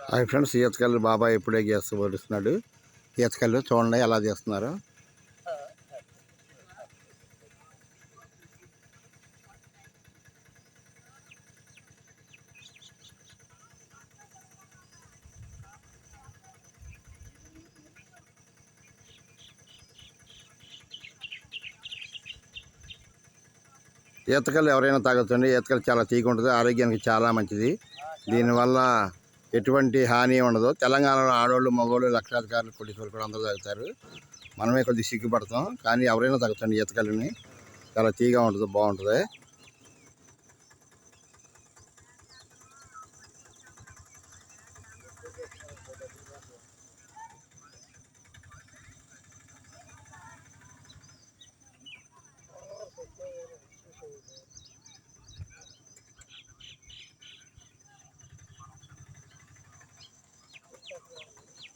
Hi friends, ఈతకల్లు బాబాయ్ ఇప్పుడే చేస్తూ పడుస్తున్నాడు. ఈతకల్లు చూడండి ఎలా చేస్తున్నారు. ఈతకల్లు ఎవరైనా తాగొచ్చండి. ఈతకల్లు చాలా తీగ ఉంటుంది, ఆరోగ్యానికి చాలా మంచిది. దీనివల్ల ఎటువంటి హాని ఉండదు. తెలంగాణలో ఆడవాళ్ళు మగవాళ్ళు లక్షాధికారులు పోలీసులు కూడా అందరూ తాగుతారు. మనమే కొద్దిగా సిగ్గుపడతాం, కానీ ఎవరైనా తాగొచ్చండి ఈతకల్లుని. చాలా తీగా ఉంటుంది, బాగుంటుంది.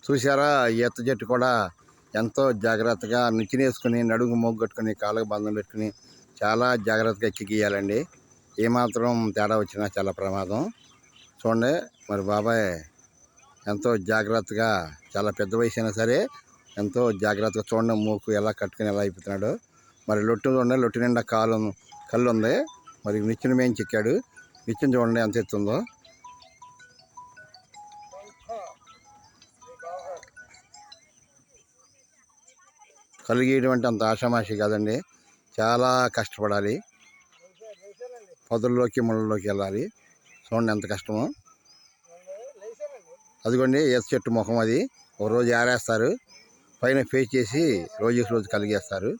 చూసారా, ఈత చెట్టు కూడా ఎంతో జాగ్రత్తగా నిచ్చినేసుకుని నడుము మొగ్గట్టుకుని కాళ్ళకు బంధం పెట్టుకుని చాలా జాగ్రత్తగా ఎక్కియాలండి. ఏమాత్రం తేడా వచ్చినా చాలా ప్రమాదం. చూడండి మరి బాబాయ్ ఎంతో జాగ్రత్తగా, చాలా పెద్ద వయసు అయినా సరే ఎంతో జాగ్రత్తగా చూడండి మూకు ఎలా కట్టుకుని ఎలా అయిపోతున్నాడు. మరి లొట్టు చూడండి, లొట్టు నిండా కళ్ళు ఉంది. మరి నిచ్చెన మేంచి ఎక్కాడు. నిచ్చెన చూడండి ఎంత ఎత్తుందో. కళ్ళు గీయడం అంటే అంత ఆషామాషి కాదండి, చాలా కష్టపడాలి. పొదల్లోకి ముళ్ళలోకి వెళ్ళాలి. చూడండి ఎంత కష్టమో. అదిగోండి ఈత చెట్టు ముఖం, అది ఒక రోజు ఆరేస్తారు, పైన ఫేస్ చేసి రోజు కలిగేస్తారు.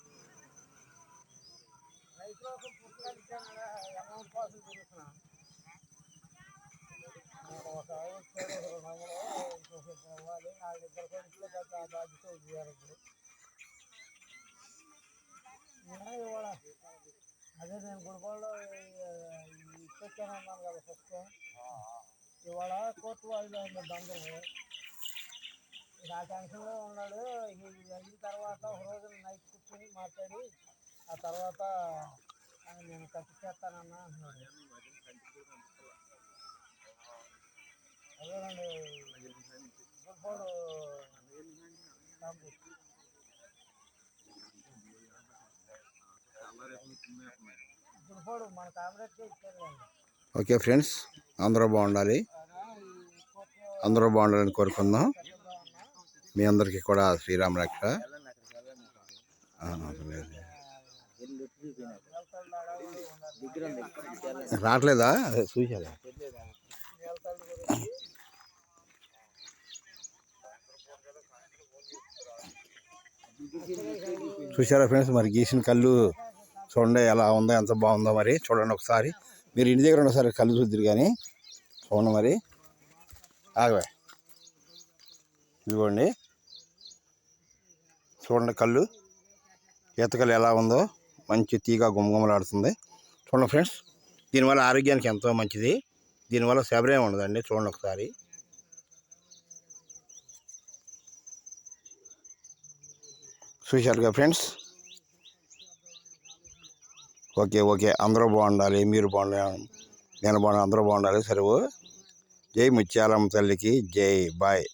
అదే నేను గుడిపాడులో ఇచ్చానన్నాను కదా ఫస్ట్. ఇవాళ కోర్టు వాళ్ళు బందరు ఆ టెన్షన్లో ఉన్నాడు. అయిన తర్వాత ఒక రోజు నైట్ కూర్చొని మాట్లాడి ఆ తర్వాత నేను కట్టించేస్తానన్నా అంటున్నాడు. అదేనండి గుడిపాడు మన కాంగ్రెస్కే ఇచ్చారు. ఓకే ఫ్రెండ్స్, అందరూ బాగుండాలి, అందరూ బాగుండాలని కోరుకుందాం. మీ అందరికీ కూడా శ్రీరామ రక్ష. రావట్లేదా? చూసారా చూసారా ఫ్రెండ్స్, మరి గీసిన కళ్ళు చూడండి ఎలా ఉందో, ఎంత బాగుందో. మరి చూడండి ఒకసారి, మీరు ఇంటి దగ్గర ఒకసారి కళ్ళు చూద్దరు కానీ చూడండి. మరి ఆగవే, ఇదిగోండి చూడండి కళ్ళు, ఈతకల్లు ఎలా ఉందో, మంచి తీగ గుమగుమలాడుతుంది. చూడండి ఫ్రెండ్స్, దీనివల్ల ఆరోగ్యానికి ఎంతో మంచిది. దీనివల్ల శబరేం ఉండదండి. చూడండి ఒకసారి. చూశారుగా ఫ్రెండ్స్. ఓకే, అందరూ బాగుండాలి, మీరు బాగుండాలి, నేను బాగుండాలి, అందరూ బాగుండాలి. సరే, జై ముత్యాలమ్మ తల్లికి జై. బాయ్.